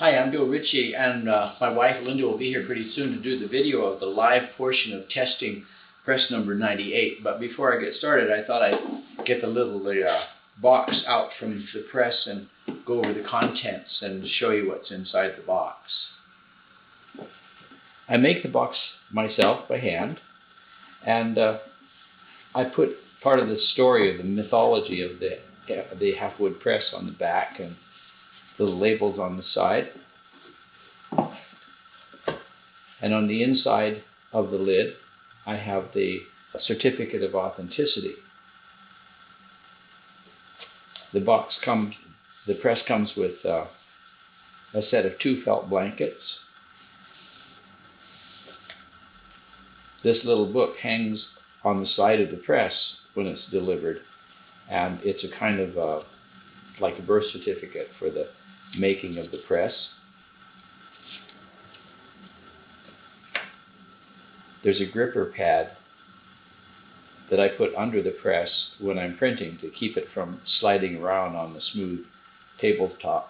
Hi, I'm Bill Ritchie, and my wife Linda will be here pretty soon to do the video of the live portion of testing press number 98. But before I get started, I thought I'd get the little box out from the press and go over the contents and show you what's inside the box. I make the box myself by hand, and I put part of the story of the mythology of the halfwood press on the back and little labels on the side. And on the inside of the lid, I have the certificate of authenticity. The press comes with a set of 2 felt blankets. This little book hangs on the side of the press when it's delivered, and it's a kind of like a birth certificate for the making of the press. There's a gripper pad that I put under the press when I'm printing to keep it from sliding around on the smooth tabletop.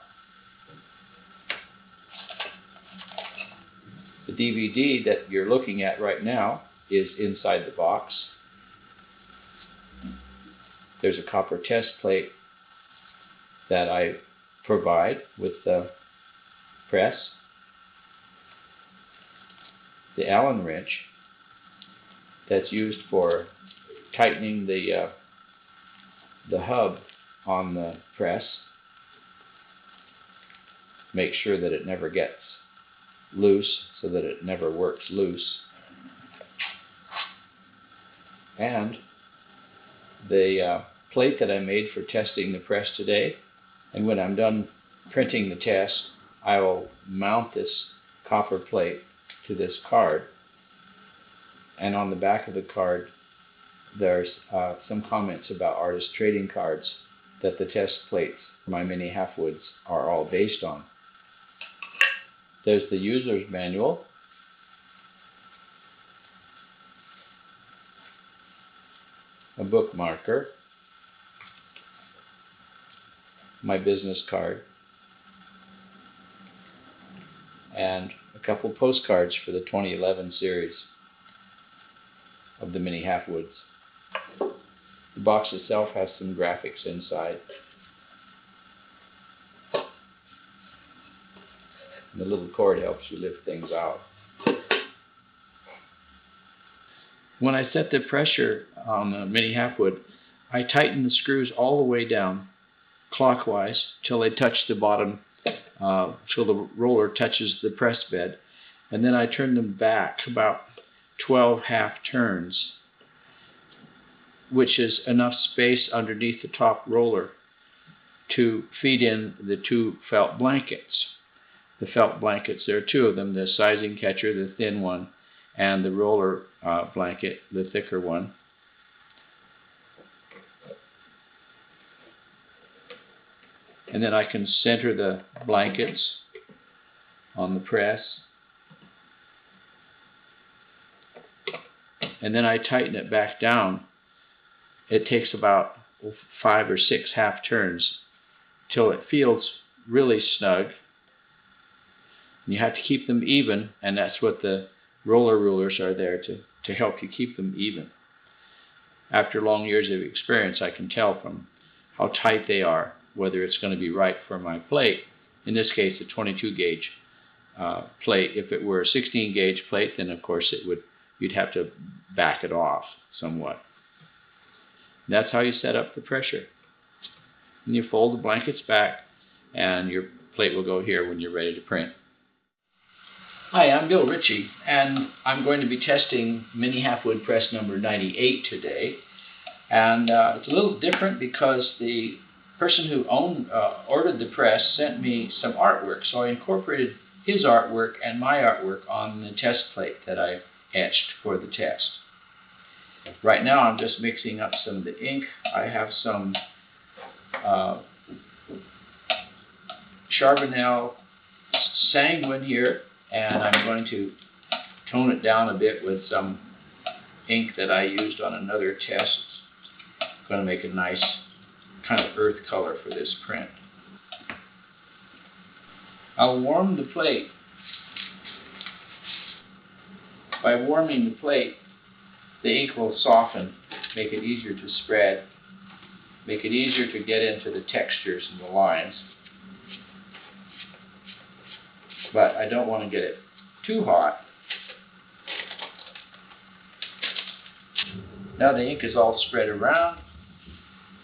The DVD that you're looking at right now is inside the box. There's a copper test plate that I provide with the press. The Allen wrench that's used for tightening the hub on the press. Make sure that it never gets loose so that it never works loose. And the plate that I made for testing the press today. And when I'm done printing the test, I will mount this copper plate to this card. And on the back of the card, there's some comments about artist trading cards that the test plates for my mini halfwoods are all based on. There's the user's manual. A bookmarker. My business card, and a couple postcards for the 2011 series of the Mini Halfwoods. The box itself has some graphics inside. And the little cord helps you lift things out. When I set the pressure on the Mini Halfwood, I tighten the screws all the way down clockwise till they touch the bottom, till the roller touches the press bed, and then I turn them back about 12 half turns, which is enough space underneath the top roller to feed in the 2 felt blankets. The felt blankets, there are 2 of them, the sizing catcher, the thin one, and the roller blanket, the thicker one. And then I can center the blankets on the press. And then I tighten it back down. It takes about 5 or 6 half turns till it feels really snug. And you have to keep them even, and that's what the roller rulers are there to help you keep them even. After long years of experience, I can tell from how tight they are whether it's going to be right for my plate. In this case, a 22 gauge plate. If it were a 16 gauge plate, then of course you'd have to back it off somewhat. And that's how you set up the pressure. And you fold the blankets back, and your plate will go here when you're ready to print. Hi, I'm Bill Ritchie, and I'm going to be testing Mini Halfwood Press number 98 today. And it's a little different because the person who ordered the press sent me some artwork, so I incorporated his artwork and my artwork on the test plate that I etched for the test. Right now I'm just mixing up some of the ink. I have some Charbonnel Sanguine here, and I'm going to tone it down a bit with some ink that I used on another test. It's going to make a nice kind of earth color for this print. I'll warm the plate. By warming the plate, the ink will soften, make it easier to spread, make it easier to get into the textures and the lines. But I don't want to get it too hot. Now the ink is all spread around.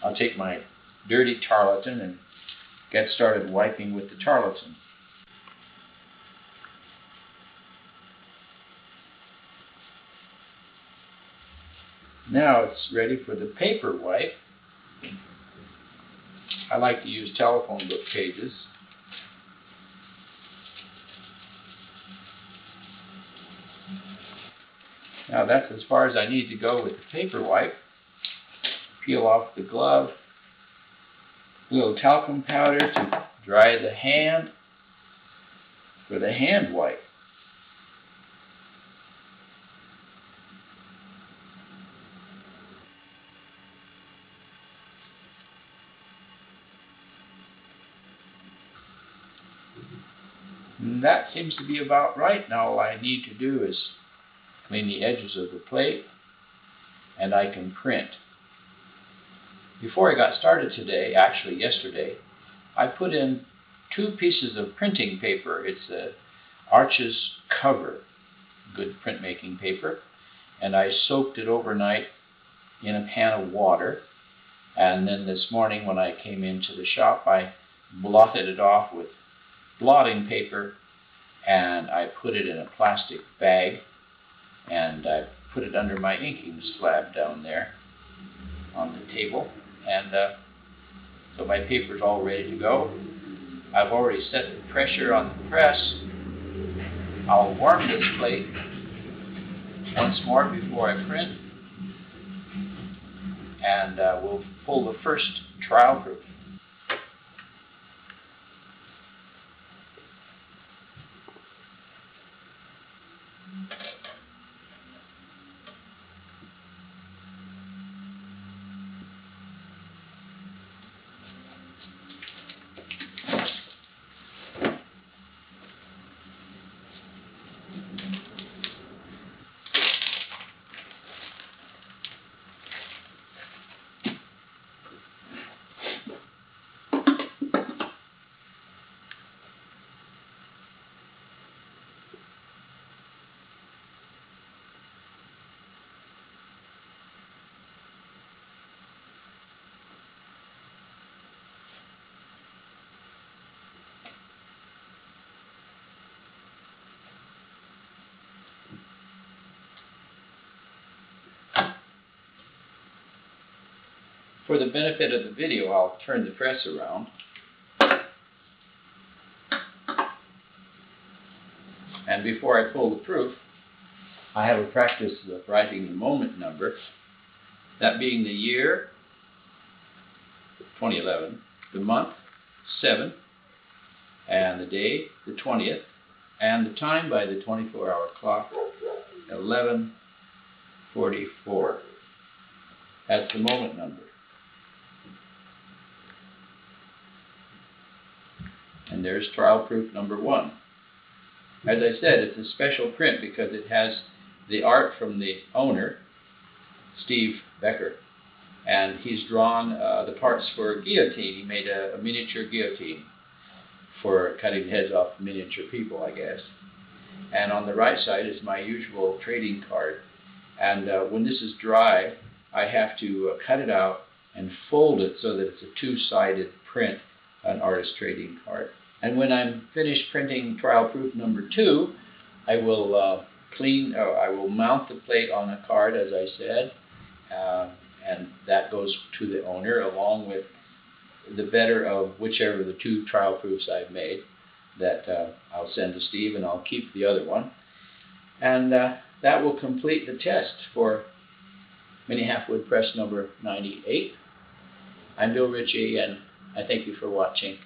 I'll take my dirty tarlatan and get started wiping with the tarlatan. Now it's ready for the paper wipe. I like to use telephone book pages. Now that's as far as I need to go with the paper wipe. Peel off the glove. A little talcum powder to dry the hand for the hand wipe. And that seems to be about right. Now all I need to do is clean the edges of the plate and I can print. Before I got started today, actually yesterday, I put in 2 pieces of printing paper. It's a Arches cover, good printmaking paper, and I soaked it overnight in a pan of water. And then this morning when I came into the shop, I blotted it off with blotting paper and I put it in a plastic bag and I put it under my inking slab down there on the table. And so my paper's all ready to go. I've already set the pressure on the press. I'll warm this plate once more before I print. And we'll pull the first trial proof. For the benefit of the video, I'll turn the press around. And before I pull the proof, I have a practice of writing the moment number, that being the year, 2011, the month, 7, and the day, the 20th, and the time by the 24-hour clock, 11:44. That's the moment number. And there's trial proof number 1. As I said, it's a special print because it has the art from the owner, Steve Becker, and he's drawn the parts for a guillotine. He made a miniature guillotine for cutting the heads off miniature people, I guess. And on the right side is my usual trading card. And when this is dry, I have to cut it out and fold it so that it's a 2-sided print, an artist trading card. And when I'm finished printing trial proof number 2, I will I will mount the plate on a card, as I said, and that goes to the owner along with the better of whichever of the 2 trial proofs I've made that I'll send to Steve, and I'll keep the other one. And that will complete the test for Mini Halfwood Press number 98. I'm Bill Ritchie, and I thank you for watching.